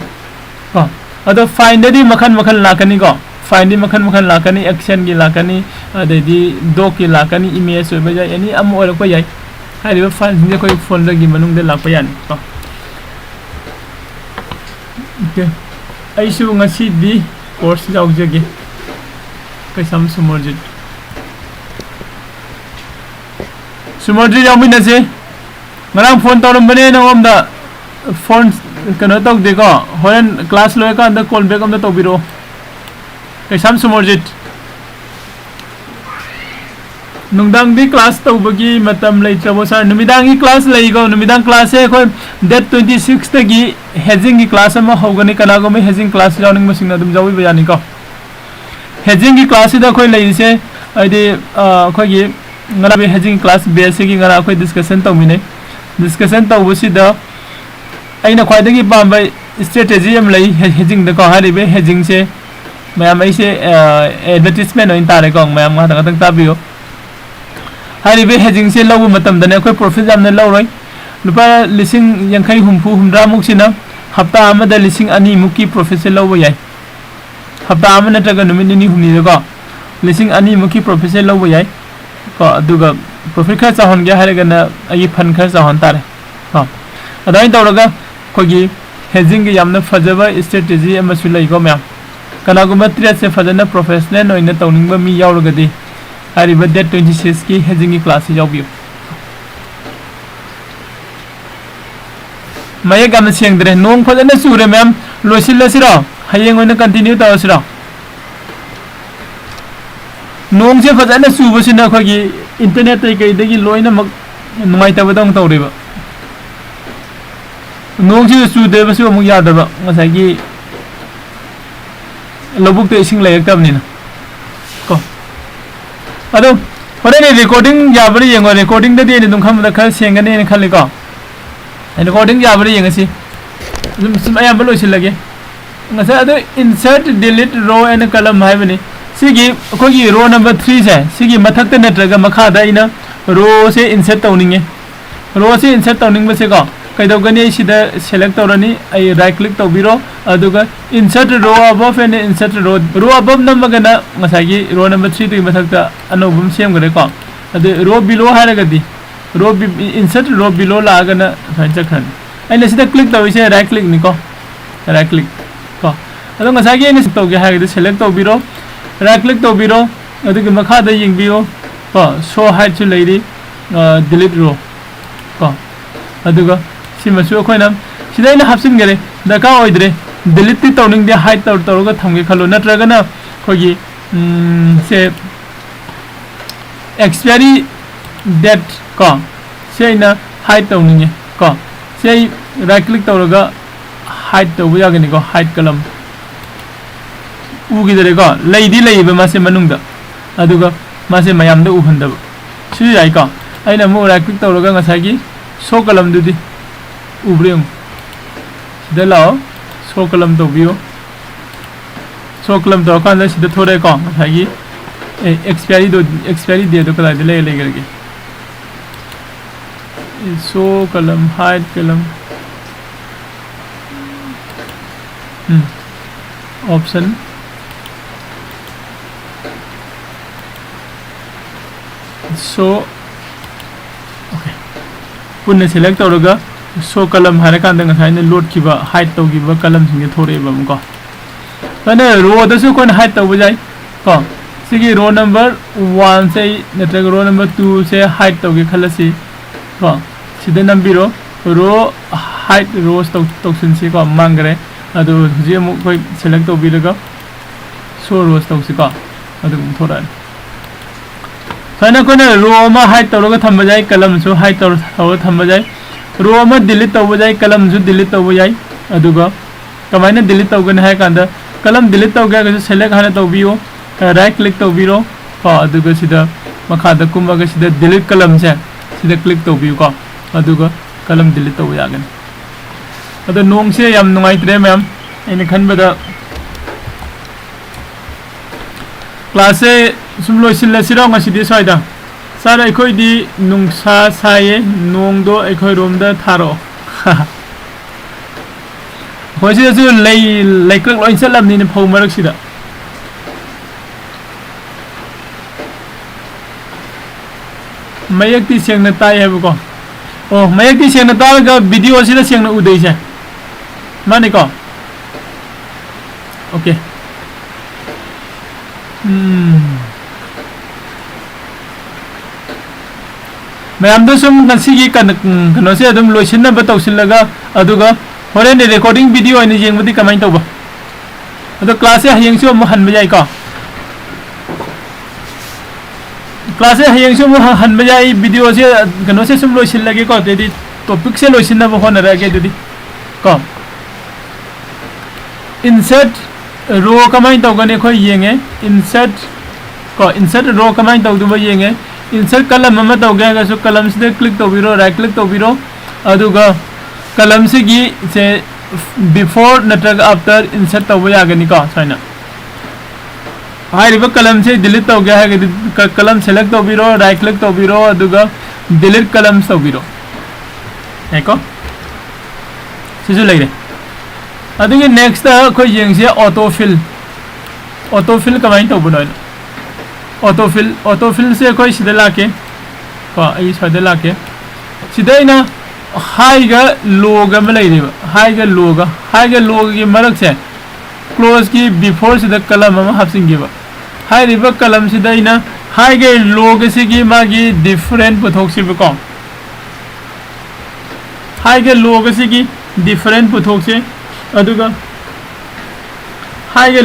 को अदो फाइल दि मखन लाकनी को फाइल दि मखन लाकनी एक्शन की लाकनी अदि डॉक की लाकनी इमेज होय बजाय एनी अम ओर को याय हाइबा फाइल जे कोई फोल्डर की मनुंग दे लाप यानी को ओके आइसु ngasi di course जाउजगे कैसम सुमर्जी जाउमिनसे ngरang फोन तौरमबने नोमदा फोन कनो तक देखो होरन क्लास लोय का अंदर कॉल बैक अंदर तौबिरो कैसम सुमर्जित नुंगदांगी क्लास तौबगी मतम लेत्रबो सर नुमिदांगी क्लास लेगो नुमिदांग क्लास है कोई डेट 26 तगी हेजिंग की क्लास अमा होगनी कनागो में हेजिंग क्लास जानिंग मसिंग अदुम जावी बयानी को हेजिंग की क्लास दा कोई लेइसे आइदि कोई ngana be hedging class basic ki ngana khoi discussion tawmine discussion tawbusi da aina khwaidagi pamba strategy am lai hedging da ko hari be hedging se mayam ai se advertisement oin tare ko mayam ma tang tabiyo hari be hedging se lawu matam da ne khoi profit jam ne lawroi lupa lising yankhai humfu humra muk sina hafta amada lising ani muki profit se lawu yai hafta amana taga numini ni humni da ko lising ani muki profit se lawu yai ko aduga profit kha chahon ge hare gana ai fan kha chahon tare ha adai tawraga khogi hedging ge yamna fajaba strategy ama sulai go mya kana guma trade se fajana professional oina tawning ba mi yawraga di hari ba date 26 ki hedging ki class yawbiu maya gam siang dre nong fajana sure ma'am loisil la sira hayeng oina continue taw sira नोंग से फजन सुबसिना खगी internet तै कई दगी लोइना मक नुमाय तबदंग तौरेबा नोंग से सुदेबसु अमु यादबा ngसागी लबुक ते इसिंग लायकतबनिना को अदो होरेने recording याबरे येंगो recording दे नि दुंखम the खल सेंगने नि खले को रिकॉर्डिंग याबरे येंगसी सुम आया बलो सिलगे ngasa अदो insert delete row and column हाइबनी सिगी कोगी रो नंबर 3 से सिगी मथक नत्रगा मखादा इना रो से इंसर्ट तौनिंगे रो से इंसर्ट तौनिंग बसे को कैदोगनी सिदा सेलेक्ट तौरनी आई राइट क्लिक तौबिरो अदुगा insert row above and insert row above नंबगना मसागी रो नंबर 3 तु मथकता अनोबम सेम गरे को अदु रो बिलो हारगदी रो इंसर्ट रो बिलो लागना फंचखन आइना सिदा क्लिक तौइसे राइट क्लिक निको राइट क्लिक को अदु मसागी नि तौगे हारगदी सेलेक्ट तौबिरो राइट क्लिक तौबिरो अदुगे मखादा यिंबियो को शो हाइट सु लेरी डिलीट रो को अदुगा सिमसु अखोइना सिदाइना हापसिन गरे दका ओइद्रे डिलीट ति तौनिंग दे हाइट तौरगा थमगे खलो नत्रगना खोगी से एक्सपायरी डेट को सेना हाइट तौनिंगे को से राइट क्लिक तौरगा हाइट तौबु यागनि को हाइट कलम उगिदरे को लैदी लैबे मासे मनुंगदा अदुगा मासे मयामदा उहंदब सु याइ को आइना मो राइट क्लिक तौरगा ngसागी शो कलम दुदी उब्रेम सिदा लाओ शो कलम तौबियो शो कलम तो कांदा सिदा थोरे को ngसागी एक्सपायरी दे तो कदाइ ले लेगरगे शो कलम हाइट कलम ऑप्शन सो ओके पुन्ने सेलेक्ट तौरगा सो कलम हारे कांदा ngसाइने लोड किबा हाइट तौगिबा कलम सिंगे थोरेबा मको तने रो दसु कोन हाइट तौबु जाय को सिगी रो नंबर 1 से नत्रग रो नंबर 2 से हाइट तौगे खलसी को सिदे नंबिरो रो हाइट रोस तौसिन से को मांगरे अदु जे मु कोइ सेलेक्ट तौबिरगा सो रोस तौसी को अदु थोरा सना कोने रो मा हाइट तौरगा थंबा जाय कलम सु हाइट तौर थंबा जाय रो मा डिलीट तौबा जाय कलम सु डिलीट तौबा जाय अदुगा कमाइना डिलीट तौगन हाय कांदा कलम डिलीट तौगे गसु सेलेक्ट हाना तौबियो राइट क्लिक तौबिरो को अदुगा सिदा मखादा कुमगा सिदा डिलीट कलम से सिदा क्लिक तौबियो को अदुगा कलम डिलीट तौबा यागन अदु नोंग से याम नुंगाइत्रे मैम इन खनबदा क्लास से सुम लोइसिल सिराव ngasiди साइदा सर अखोइदी नुंगसा साये नोंगदो अखोइ रोमदा थारो होइसिदसु लैक्रक लोइन चलबनि फौ मरकसिदा मयक्ति सेंगना ताय हेबको ओ मयक्ति सेंगना तारगा वीडियो सिदा सेंगना उदैसे माने को ओके मैम सुम कनो से लोन तौसीलगा होरें रेकॉर्डिंग वीडियो जेंबदी कमाय तब क्लास हयेंसु हन जाए क्लास हयेंग सुम हन बजाई वीडियो से कनो से सुम लोइसिन लगे को तेदी टॉपिक से लोइसिन ना होन रगे दुदी को इंसर्ट रो कमाई तौगने खो येंगे इंसर्ट रो कमाई तौदुबा येंगे इंसर्ट कलम अमा तौगे गसु कलम से क्लिक तौबिरो राइट क्लिक तौबिरो अदुगा कलम से गी से बिफोर नत्रग आफ्टर इंसर्ट तौबा यागनी को साइना हाइरिबा कलम से डिलीट तौगे है कलम सेलेक्ट तौबिरो राइट क्लिक तौबिरो अदुगा डिलीट कलम तौबिरो एको सिजु लेरे अदुगे नेक्स्ट को येंगसे ऑटोफिल कमाई तौबनो ऑटोफिल से कोई सिदा लाके को आई सिदा लाके सिदा इना हाईगा लोग में लेरिबा हाईगा लोग की मरक से क्लोज की बिफोर सिदा कलम में हापसिंगिबा हाईरिबा कलम सिदा इना हाईगा लोग से की मागी डिफरेंट पुथोक्सिबको हाईगा लोग से की डिफरेंट पुथोक्से अदुगा हाईगा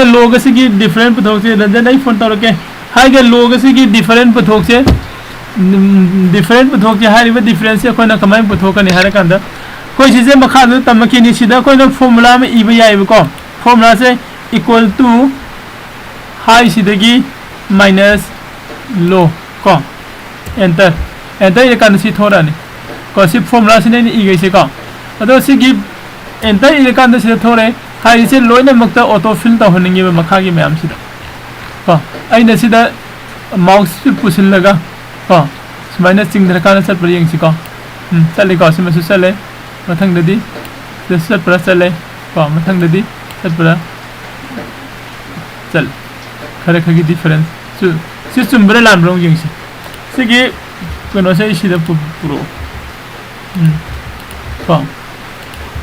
लोग से की डिफरेंट पुथोक्से रंजन आई फोन तौर के हाईगा लोग से की डिफरेंट पुथोक्से हाईरिबा डिफरेंस से कोई कमाई पुथोकनी हारे कांदा कोई चीजें मखा तमकी सिदा कोई फॉर्मूला में इबा याइबको फॉर्मूला से equal to high सिदगी minus low को एंटर ये कान सी थोरानी को सी फॉर्मूला से नहीं इगैसे को अदो सिगी एंटर ये कान से थोरे हाई से लोइना मक्ता ऑटोफिल तौहनिंगे मखा की मैम सिदा को अइना सिदा माउस से पुसिलगा को सुमाइना चिंगधरकान सत पर यंगसिको चले को सिम सु चले मथंगददी सत पर चले को मथंगददी सत पर चल खरे खगी डिफरेंस सु चुम्बरे लामरो यंगसि सिगी कनो से इसिदा पुरो को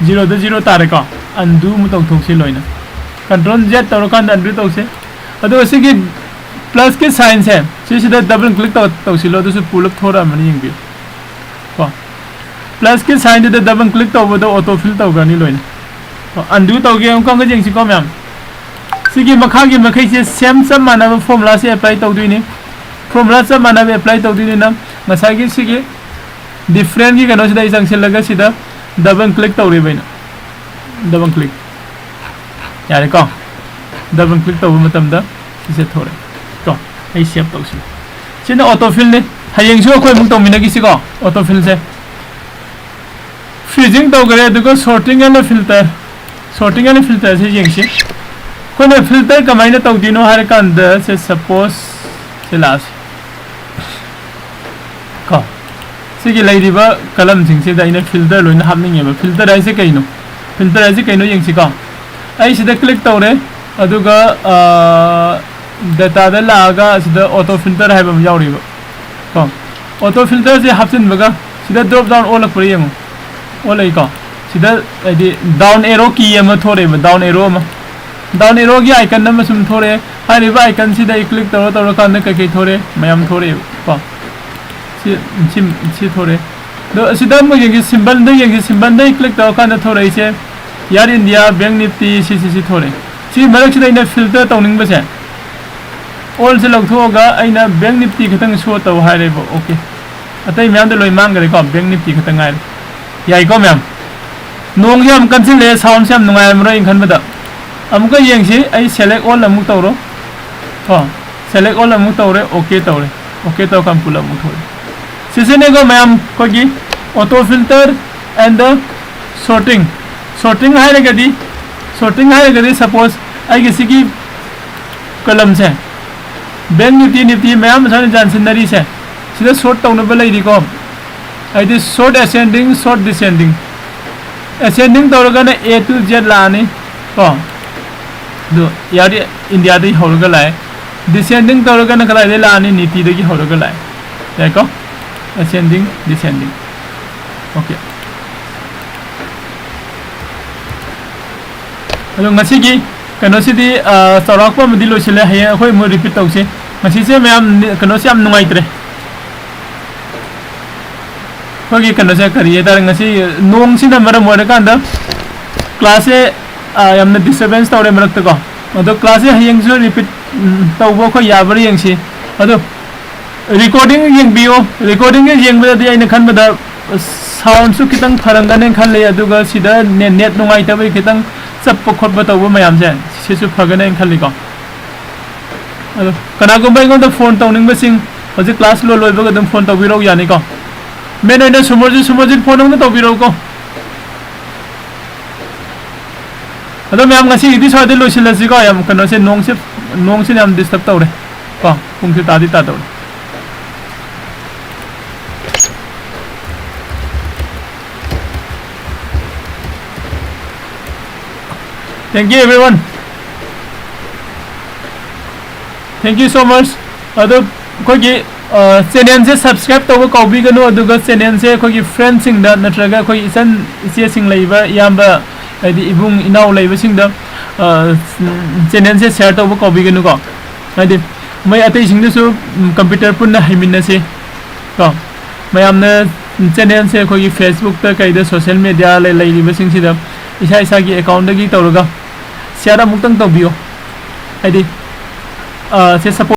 0 to 0 तारे को अंडू मुतौ थोक्से लोइना कंट्रोल जेड तौरकान अंडू तौसे अदो सिगी प्लस के साइन है सिदा डबल क्लिक तौसिलो तो पुल अप थोड़ा मन यंगबि को प्लस के साइन दे डबल क्लिक तौबदो ऑटोफिल तौगनी लोइना को अंडू तौगे अंकंग जेंगसि को मैम सिगी मखागी मखै से सेम सम मानब फॉर्मूला से अप्लाई तौदुइनी फॉर्मूला से मानब अप्लाई तौदुइनी ना मसागी सिगी डिफरेंट की कनो सिदा इसंग से लगा सिदा डबल क्लिक तौरे बैना डबल क्लिक यारे को डबल क्लिक तौब मतमदा सिसे थोरे को आई सेव तौसि सिना ऑटोफिल ने हयेंग सु अखोय मुंग तौमिना की सिको ऑटोफिल से फ्रीजिंग तौगरे दुगो सॉर्टिंग एंड फिल्टर से यंगसि कोने फिल्टर कमाइना तौदिनो हारे कांद से सपोज से लास को सिगी लाइरिबा कलम सिंग से दाइना फिल्टर लोइना हामनिंगेबा फिल्टर आइसे कइनो यंगसि को आई सिदा क्लिक तौरे अदुगा डाटा दा लागा सिदा ऑटो फिल्टर हाइबा यावरिबा को ऑटो फिल्टर से हापसिन बगा सिदा ड्रॉप डाउन ओलक पर यंगो ओलै को सिदा आदि डाउन एरो की अमा थोरेबा डाउन एरो की आइकन नम सुम थोरे हाइरिबा आइकन सिदा क्लिक तौर कान कई थोरे मयाम थोरे को सी थोरे दो सिदा मो यंगी सिंबल दे क्लिक तौर कान थोरे से यार इंडिया बैंक निफ्टी CCC थोरे सी मरक सिदा इना फिल्टर तौनिंग बसे ऑल से लौथोगा अइना बैंक निफ्टी खतंग शो तौ हाइरेबो ओके अतै म्याम दे लोइ मांगरे को बैंक निफ्टी खतंग आइ याइ को म्याम नोंग से हम कंसिले साउंड से हम नुंगाय मरो इंखन बदा अमुका यंगसि आई सेलेक्ट ऑल अमुक तौरो को सेलेक्ट ऑल अमुक तौरे ओके तो कम पुल अमुक थोरे सिसेने को मैम को की auto filter and the sorting हाइरेगदी सपोज आई किसी की कलम से बैंक निफ्टी मैम सन जानसिनरी से सिदा शॉर्ट तौनबा लैरि को आइदि sort ascending sort descending ascending तौरगना A to Z लानी को दो यार इंडिया दे होरगा लाए डिसेंडिंग तौरगना कलाय दे लानी नीति दे होरगा लाए देखो ascending descending okay hello ngasi gi kano sidi sarak pa mudi lo sile haye khoi mo repeat tawse ngasi se ma'am kano se am nungai tre khogi kano se kariye dar ngasi nong sina mara mo kan da class e yamna disturbance tawre marak ta ko odo class e hayeng so repeat tàu khoi ya bari yang si ado recording yang bio recording yang bada dia ina khan bada sound su kitang pharangane khan le aduga sida net nungai tabai kitang chap khot ba taw mayam je sisu phagane khan li ko ado kana ko bai ngon da phone tawning ba sing hoje class lo loi ba dum phone taw biro yani ko men oina sumoji phone nong taw biro ko ado mayam ngasi idi sa de lo sil si ko yam kana se nong se yam disturb taw re ko pung se ta di ta taw thank you everyone, thank you so much. ado koi gi channel se subscribe taw ko bi gano aduga channel se koi gi friends sing da natraga koi isan ise sing leiba yamba adi ibung inau leiba sing da channel se share taw ko bi gano ko adi mai atei sing da su computer punna haiminna se ko mayam na channel se koi gi facebook ta kai da social media le leiba sing si da isa gi account da gi tawraga share amuk tang taw bio adi se support